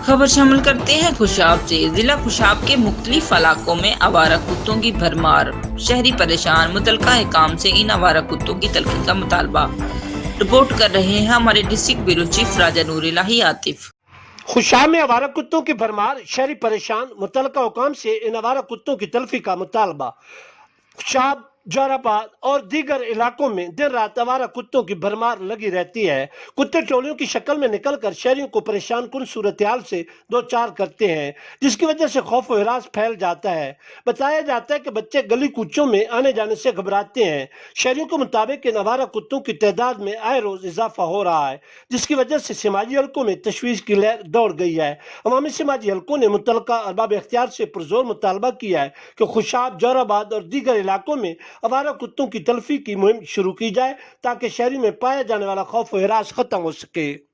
खबर शामिल करते हैं खुशाब से। जिला खुशाब के मुख्तलिफ इलाकों में आवारा कुत्तों की भरमार, शहरी परेशान। मुतलका काम से इन आवारा कुत्तों की तलखी का मुतालबा। रिपोर्ट कर रहे हैं हमारे डिस्ट्रिक्ट ब्यूरो चीफ राजा नूर इलाही आतिफ। खुशाब में आवारा कुत्तों की भरमार, शहरी परेशान। मुतलका हुकाम से इन आवारा कुत्तों की तल्फी का मुतालबा। खुशाब, जोराबाद और दीगर इलाकों में दिन रात आवारा कुत्तों की भरमार लगी रहती है। कुत्ते टोलियों की शक्ल में निकलकर शहरियों को परेशान कुन सूरत हाल से दो चार करते हैं, जिसकी वजह से खौफ व हिरास फैल जाता है। बताया जाता है कि बच्चे गली कूचों में आने जाने से घबराते हैं। शहरियों के मुताबिक इन आवारा कुत्तों की तादाद में आए रोज इजाफा हो रहा है, जिसकी वजह से समाजी हलकों में तशवीश की लहर दौड़ गई है। अवामी समाजी हलकों ने मुतलका अरबाब इख्तियार से पुरजोर मुतालबा किया है कि खुशाब, जोराबाद और दीगर इलाकों में आवारा कुत्तों की तल्फी की मुहिम शुरू की जाए, ताकि शहरी में पाया जाने वाला खौफ व हिरास खत्म हो सके।